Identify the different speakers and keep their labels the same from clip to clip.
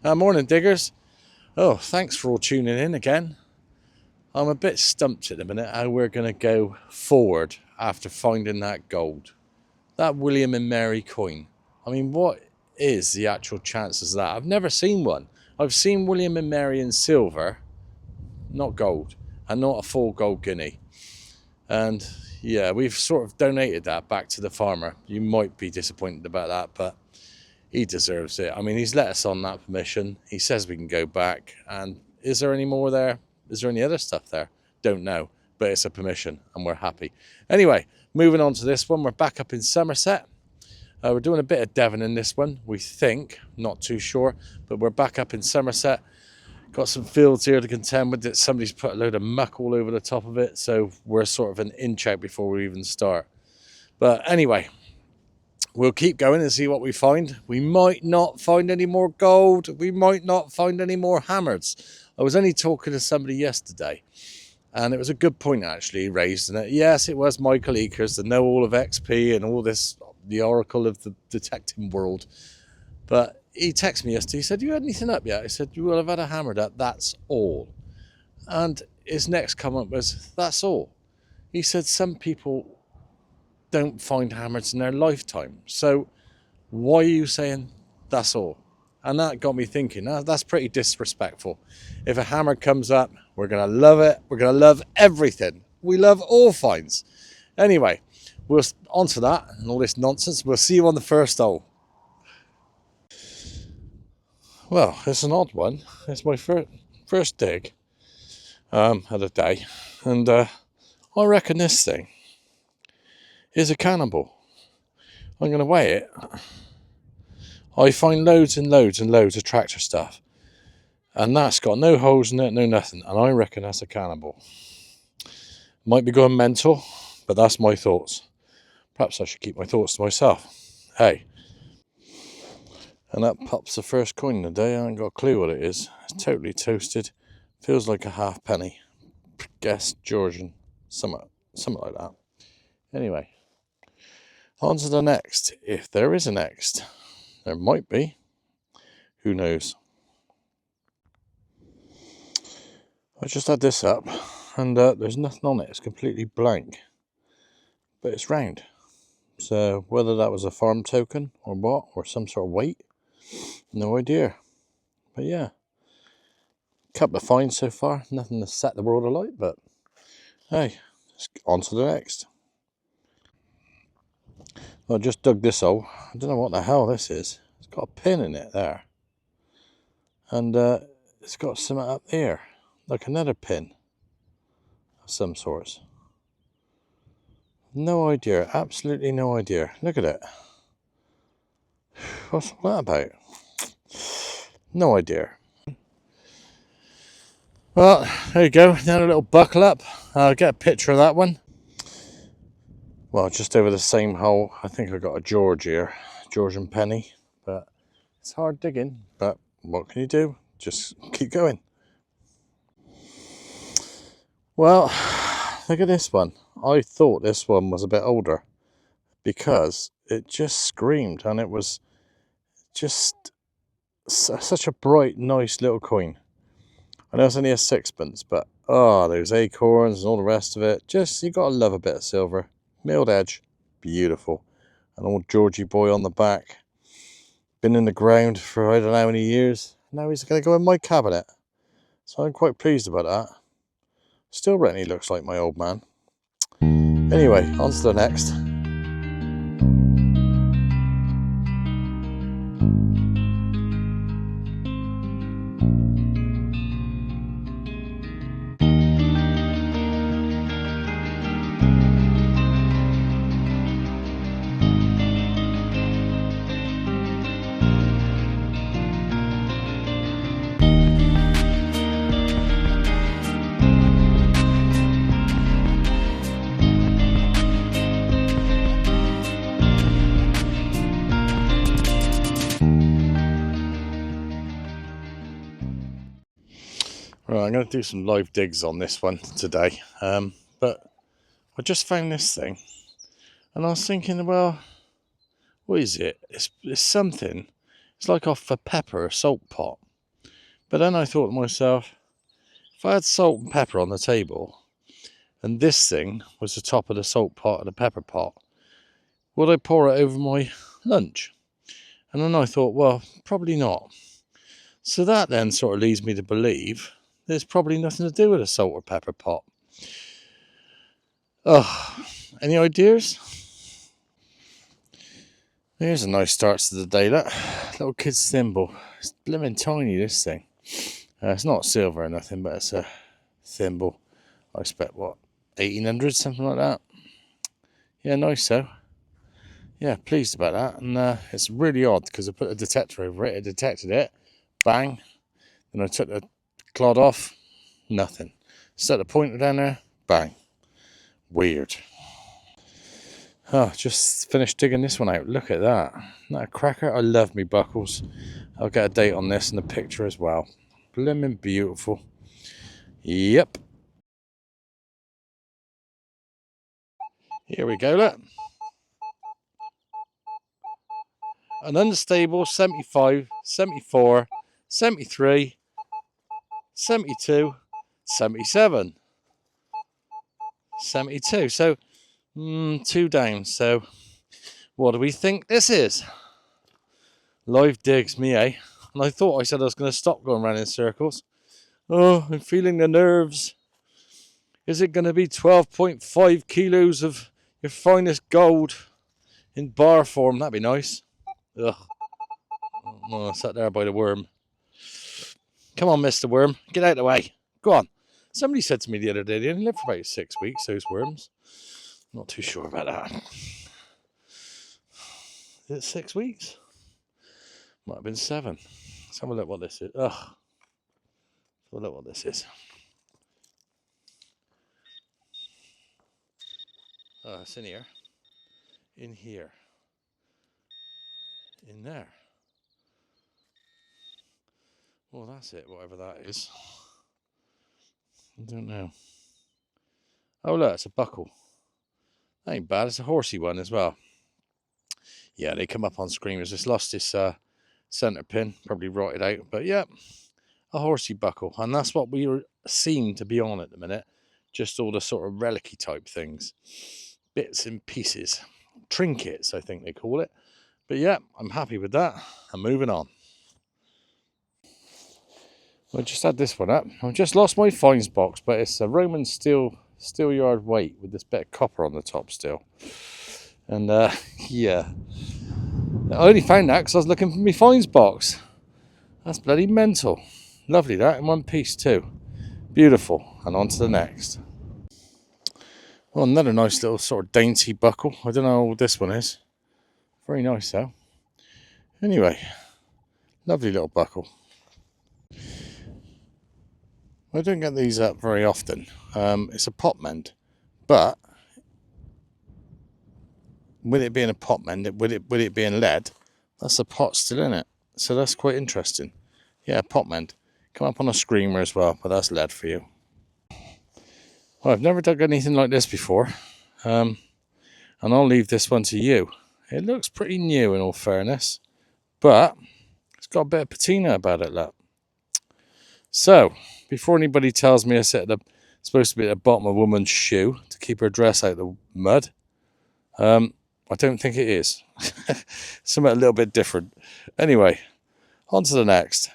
Speaker 1: Morning, diggers. Oh, thanks for all tuning in again. I'm a bit stumped at the minute how we're going to go forward after finding that gold. That William and Mary coin. I mean, what is the actual chances of that? I've never seen one. I've seen William and Mary in silver, not gold, and not a full gold guinea. And yeah, we've sort of donated that back to the farmer. You might be disappointed about that, but he deserves it. I mean, he's let us on that permission. He says we can go back. And is there any more there? Is there any other stuff there? Don't know. But it's a permission and we're happy. Anyway, moving on to this one. We're back up in Somerset. We're doing a bit of Devon in this one, we think. Not too sure. But we're back up in Somerset. Got some fields here to contend with. Somebody's put a load of muck all over the top of it. So we're sort of an inch out before we even start. But anyway, we'll keep going and see what we find. We might not find any more gold. We might not find any more hammers. I was only talking to somebody yesterday, and it was a good point actually raised. And yes, it was Michael Eakers, the know all of XP and all this, the oracle of the detecting world. But he texted me yesterday. He said, "You had anything up yet?" I said, "You will have had a hammered up. That's all." And his next comment was, "That's all." He said, "Some people don't find hammers in their lifetime. So why are you saying that's all?" And that got me thinking, that's pretty disrespectful. If a hammer comes up, we're going to love it. We're going to love everything. We love all finds. Anyway, we'll on to that and all this nonsense. We'll see you on the first hole. Well, it's an odd one. It's my first dig of the day. And I reckon this thing is a cannibal. I'm going to weigh it. I find loads and loads and loads of tractor stuff, and that's got no holes in it, no nothing, and I reckon that's a cannibal. Might be going mental, but that's my thoughts. Perhaps I should keep my thoughts to myself. Hey. And that pops the first coin of the day. I ain't got a clue what it is. It's totally toasted. Feels like a halfpenny. Guess Georgian. Something like that. Anyway. On to the next. If there is a next. There might be. Who knows? I just had this up, and there's nothing on it. It's completely blank. But it's round. So whether that was a farm token or what, or some sort of weight, no idea. But yeah, couple of finds so far. Nothing to set the world alight, but hey, on to the next. I just dug this hole. I don't know what the hell this is. It's got a pin in it there. And it's got something up there, like another pin of some sorts. No idea, absolutely no idea. Look at it. What's that about? No idea. Well, there you go. Now a little buckle up. I'll get a picture of that one. Well, just over the same hole, I think I got a George here, Georgian penny, but it's hard digging, but what can you do? Just keep going. Well, look at this one. I thought this one was a bit older because it just screamed, and it was just such a bright, nice little coin. I know it's only a sixpence, but those acorns and all the rest of it, just, you gotta love a bit of silver. Milled edge, beautiful. An old Georgie boy on the back. Been in the ground for I don't know how many years. Now he's going to go in my cabinet. So I'm quite pleased about that. Still reckon he looks like my old man. Anyway, on to the next. Right, I'm going to do some live digs on this one today, but I just found this thing, and I was thinking, well, what is it? It's something. It's like off a pepper or salt pot. But then I thought to myself, if I had salt and pepper on the table, and this thing was the top of the salt pot and the pepper pot, would I pour it over my lunch? And then I thought, well, probably not. So that then sort of leads me to believe there's probably nothing to do with a salt or pepper pot. Oh, any ideas? Here's a nice start to the day. That little kid's thimble. It's blimmin' tiny, this thing. It's not silver or nothing, but it's a thimble. I expect, what, 1800, something like that? Yeah, nice so. Yeah, pleased about that. And it's really odd because I put a detector over it. It detected it. Bang. Then I took the clod off. Nothing. Stuck the pointer down there. Bang. Weird. Oh, just finished digging this one out. Look at that. Isn't that a cracker? I love me buckles. I'll get a date on this and a picture as well. Blimmin' beautiful. Yep. Here we go, look. An unstable 75, 74, 73, 72, 77, 72. So, 2 down. So, what do we think this is? Live digs, me, eh? And I thought I said I was going to stop going around in circles. Oh, I'm feeling the nerves. Is it going to be 12.5 kilos of your finest gold in bar form? That'd be nice. Ugh. Oh, I sat there by the worm. Come on, Mr. Worm. Get out of the way. Go on. Somebody said to me the other day they only live for about 6 weeks, those worms. Not too sure about that. Is it 6 weeks? Might have been 7. Let's have a look what this is. Ugh. Let's have a look what this is. Oh, it's in here. In here. In there. Well, that's it, whatever that is. I don't know. Oh, look, it's a buckle. That ain't bad. It's a horsey one as well. Yeah, they come up on screen. It's just lost this centre pin. Probably rotted out. But yeah, a horsey buckle. And that's what we seem to be on at the minute. Just all the sort of relic-y type things. Bits and pieces. Trinkets, I think they call it. But yeah, I'm happy with that. I'm moving on. I just had this one up. I've just lost my fines box, but it's a Roman steel yard weight with this bit of copper on the top still. And yeah, I only found that because I was looking for my fines box. That's bloody mental. Lovely that, in one piece too. Beautiful. And on to the next. Well, another nice little sort of dainty buckle. I don't know how old this one is. Very nice though. Anyway, lovely little buckle. I don't get these up very often. It's a pot mend, but with it being a pot mend, with it being lead, that's a pot still in it. So that's quite interesting. Yeah, pot mend. Come up on a screamer as well, but that's lead for you. Well, I've never dug anything like this before, and I'll leave this one to you. It looks pretty new in all fairness, but it's got a bit of patina about it, look. So, before anybody tells me it's supposed to be at the bottom of a woman's shoe to keep her dress out of the mud, I don't think it is. Something a little bit different. Anyway, on to the next.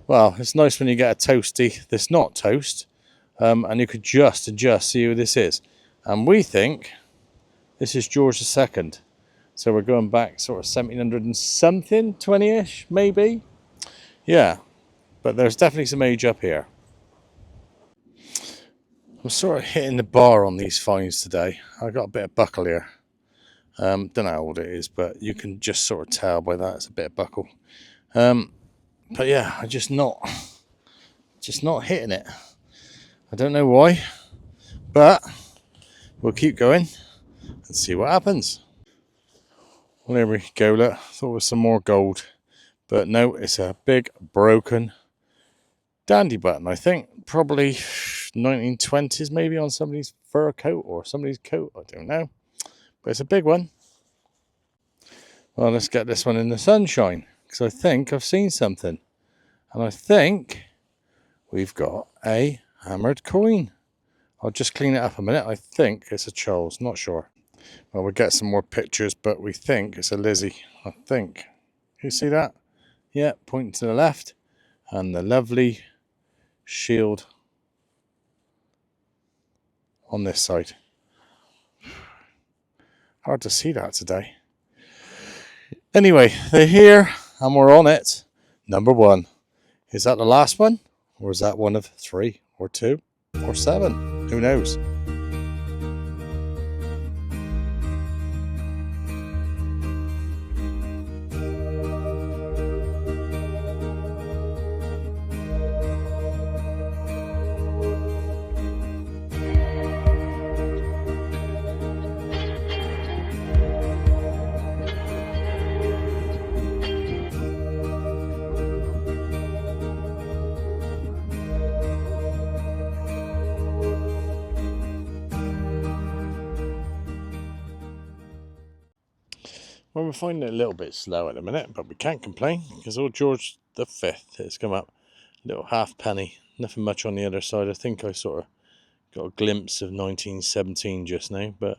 Speaker 1: Well, it's nice when you get a toasty that's not toast, and you could just see who this is. And we think this is George II. So we're going back sort of 1700 and something, 20-ish, maybe? Yeah. But there's definitely some age up here. I'm sort of hitting the bar on these finds today. I got a bit of buckle here. Don't know how old it is, but you can just sort of tell by that it's a bit of buckle. But yeah, I'm just not hitting it. I don't know why, but we'll keep going and see what happens. Well, there we go. Look, thought it was some more gold, but no, it's a big broken dandy button, I think. Probably 1920s, maybe, on somebody's fur coat or somebody's coat. I don't know. But it's a big one. Well, let's get this one in the sunshine, because I think I've seen something. And I think we've got a hammered coin. I'll just clean it up a minute. I think it's a Charles, not sure. Well, we'll get some more pictures, but we think it's a Lizzie. I think. You see that? Yeah, pointing to the left. And the lovely shield on this side. Hard to see that today. Anyway, they're here and we're on it. Number 1. Is that the last one? Or is that one of 3 or 2 or 7? Who knows? Well, we're finding it a little bit slow at the minute, but we can't complain because old George V has come up. Little halfpenny, nothing much on the other side. I think I sort of got a glimpse of 1917 just now, but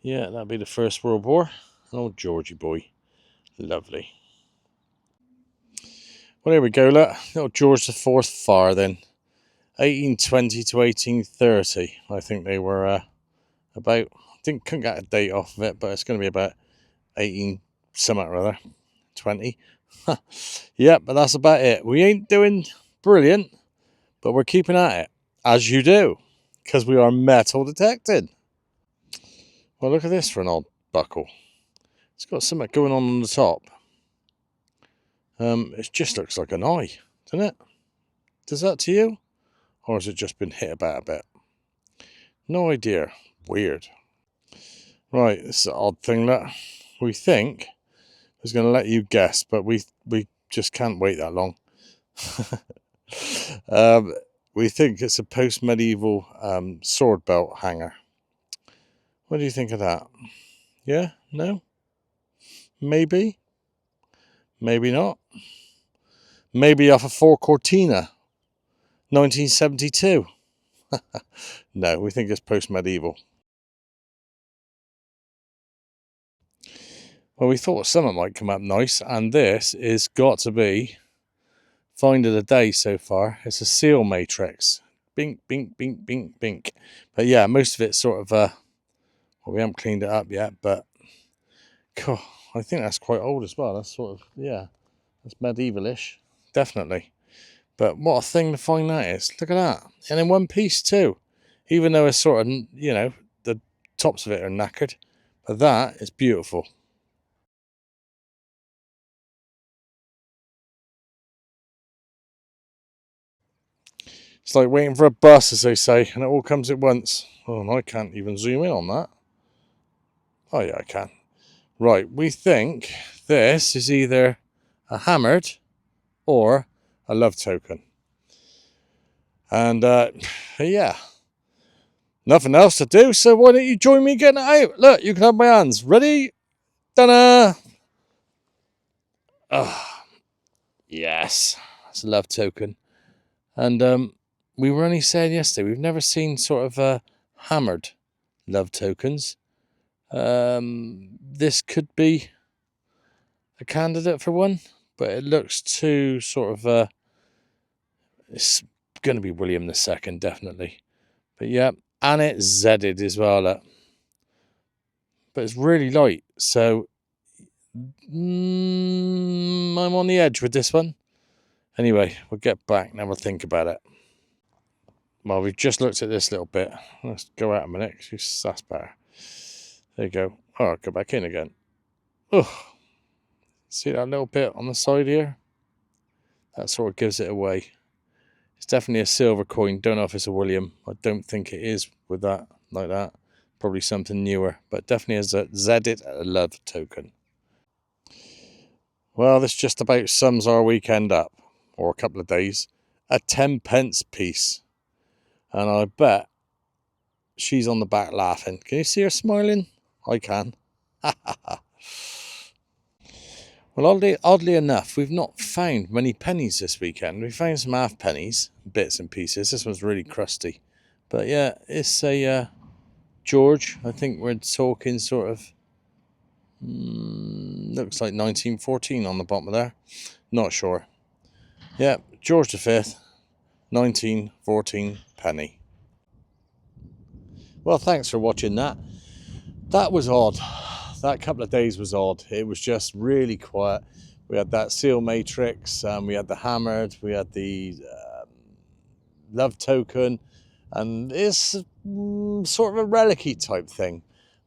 Speaker 1: yeah, that'll be the First World War. Old Georgie boy, lovely. Well, there we go. Look, little George IV fire then, 1820 to 1830. I think they were about. Couldn't get a date off of it, but it's going to be about 18 something or other, 20. Yeah, but that's about it. We ain't doing brilliant, but we're keeping at it, as you do, because we are metal detected. Well, look at this for an old buckle. It's got something going on the top. It just looks like an eye, doesn't it? Does that to you? Or has it just been hit about a bit? No idea. Weird. Right, this is an odd thing that we think is going to let you guess, but we just can't wait that long. We think it's a post-medieval sword belt hanger. What do you think of that? Yeah? No? Maybe? Maybe not? Maybe off a Four Cortina, 1972? No, we think it's post-medieval. Well, we thought something might come up nice, and this is got to be find of the day so far. It's a seal matrix. Bink, bink, bink, bink, bink. But yeah, most of it's sort of, well, we haven't cleaned it up yet, but God, I think that's quite old as well. That's sort of, yeah, that's medieval-ish, definitely. But what a thing to find that is. Look at that. And in one piece too. Even though it's sort of, you know, the tops of it are knackered. But that is beautiful. It's like waiting for a bus, as they say, and it all comes at once. Oh, and I can't even zoom in on that. Oh, yeah, I can. Right, we think this is either a hammered or a love token. And, yeah, nothing else to do, so why don't you join me getting it out? Look, you can have my hands. Ready? Ta-da! Oh, yes, that's a love token. And we were only saying yesterday, we've never seen sort of hammered love tokens. This could be a candidate for one, but it looks too sort of, it's going to be William II, definitely. But yeah, and it's Zedded as well. But it's really light, so I'm on the edge with this one. Anyway, we'll get back and have a think about it. Well, we've just looked at this little bit. Let's go out a minute, because that's better. There you go. Oh, I'll go back in again. Oh, see that little bit on the side here? That sort of gives it away. It's definitely a silver coin. Don't know if it's a William. I don't think it is with that, like that. Probably something newer, but definitely is a Zedded love token. Well, this just about sums our weekend up, or a couple of days. A 10 pence piece. And I bet she's on the back laughing. Can you see her smiling? I can. Well, Well, oddly enough, we've not found many pennies this weekend. We found some half pennies, bits and pieces. This one's really crusty. But yeah, it's a George. I think we're talking sort of, looks like 1914 on the bottom of there. Not sure. Yeah, George V, 1914 penny. Well, thanks for watching that. That was odd. That couple of days was odd. It was just really quiet. We had that seal matrix, we had the hammered, we had the love token, and it's sort of a relic-y type thing.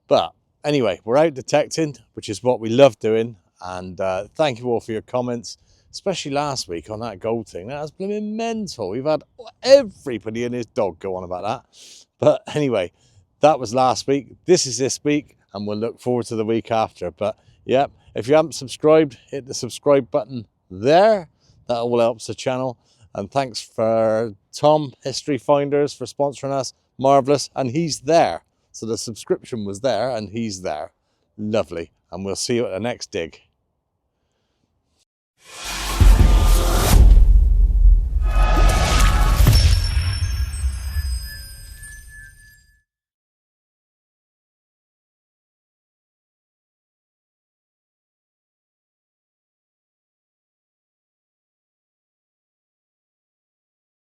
Speaker 1: But anyway, we're out detecting, which is what we love doing. And thank you all for your comments, especially last week on that gold thing. That was blooming mental. We've had everybody and his dog go on about that. But anyway, that was last week. This is this week, and we'll look forward to the week after. But yeah, if you haven't subscribed, hit the subscribe button there. That all helps the channel. And thanks for Tom, History Finders, for sponsoring us. Marvellous. And he's there. So the subscription was there and he's there. Lovely. And we'll see you at the next dig.